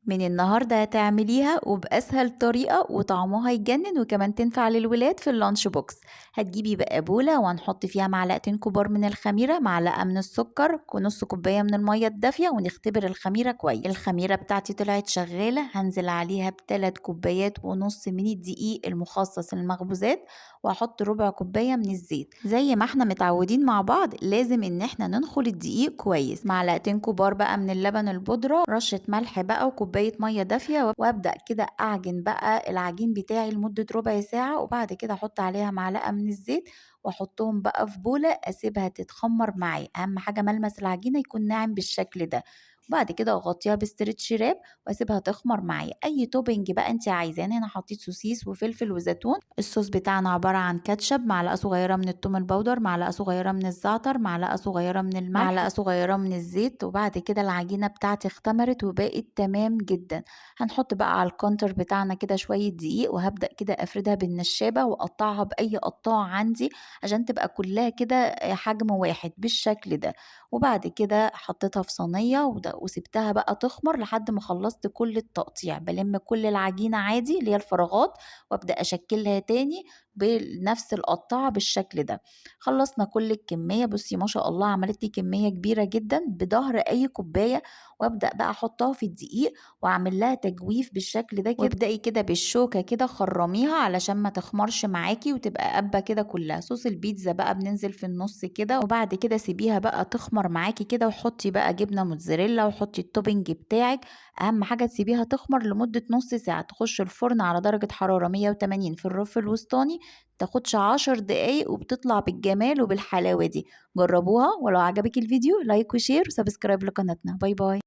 من النهاردة هتعمليها وبأسهل طريقة وطعمها يجنن وكمان تنفع للولاد في اللانش بوكس. هتجيبي بقى بولة وهنحط فيها معلقتين كبار من الخميرة، معلقة من السكر، ونص كوباية من المية الدافية، ونختبر الخميرة كويس. الخميرة بتاعتي طلعت شغالة، هنزل عليها ب3 كوبايات ونص من الدقيق المخصص للمخبوزات، وهحط ربع كوباية من الزيت. زي ما احنا متعودين مع بعض لازم ان احنا ننخل الدقيق كويس. معلقتين كبار بقى من اللبن البودرة، رشة ملح بقى، وكوباية مية دافية، وابدأ كده اعجن بقى العجين بتاعي لمدة ربع ساعة، وبعد كده احط عليها معلقة من الزيت واحطهم بقى في بولة اسيبها تتخمر معي. اهم حاجة ملمس العجينة يكون ناعم بالشكل ده. وبعد كده اغطيها بستريتش راب واسيبها تخمر معايا. اي توبنج بقى انت عايزاه، هنا حطيت سوسيس وفلفل وزيتون. الصوص بتاعنا عبارة عن كاتشب، معلقة صغيرة من الثوم البودر، معلقة صغيرة من الزعتر، معلقة صغيرة من الملح، معلقة صغيرة من الزيت. وبعد كده العجينة بتاعتي اختمرت وبقت تمام جدا. هنحط بقى على الكونتر بتاعنا كده شوية دقيق، وهبدأ كده افردها بالنشابة واقطعها بأي قطاع عندي عشان تبقى كلها كده حجم واحد بالشكل ده. وبعد كده حطيتها في صينية وسبتها بقى تخمر لحد ما خلصت كل التقطيع. بلم كل العجينة عادي اللي هي الفراغات وابدأ اشكلها تاني بنفس القطاعة بالشكل ده. خلصنا كل الكمية، بصي ما شاء الله عملت لي كمية كبيرة جدا بظهر اي كوباية. وابدأ بقى احطها في الدقيق واعمل لها تجويف بالشكل ده كده. وابدأي كده بالشوكة كده خرميها علشان ما تخمرش معاكي وتبقى قابة كده كلها. صوص البيتزا بقى بننزل في النص كده، وبعد كده سيبيها بقى تخمر معاكي كده، وحطي بقى جبنة موتزاريلا وحطي التوبنج بتاعك. اهم حاجة تسيبيها تخمر لمدة نص ساعة، تخش الفرن على درجة حرارة 180 في الرف الوسطاني، تاخدش 10 دقايق وبتطلع بالجمال وبالحلاوة دي. جربوها، ولو عجبك الفيديو لايك وشير وسبسكرايب لقناتنا. باي باي.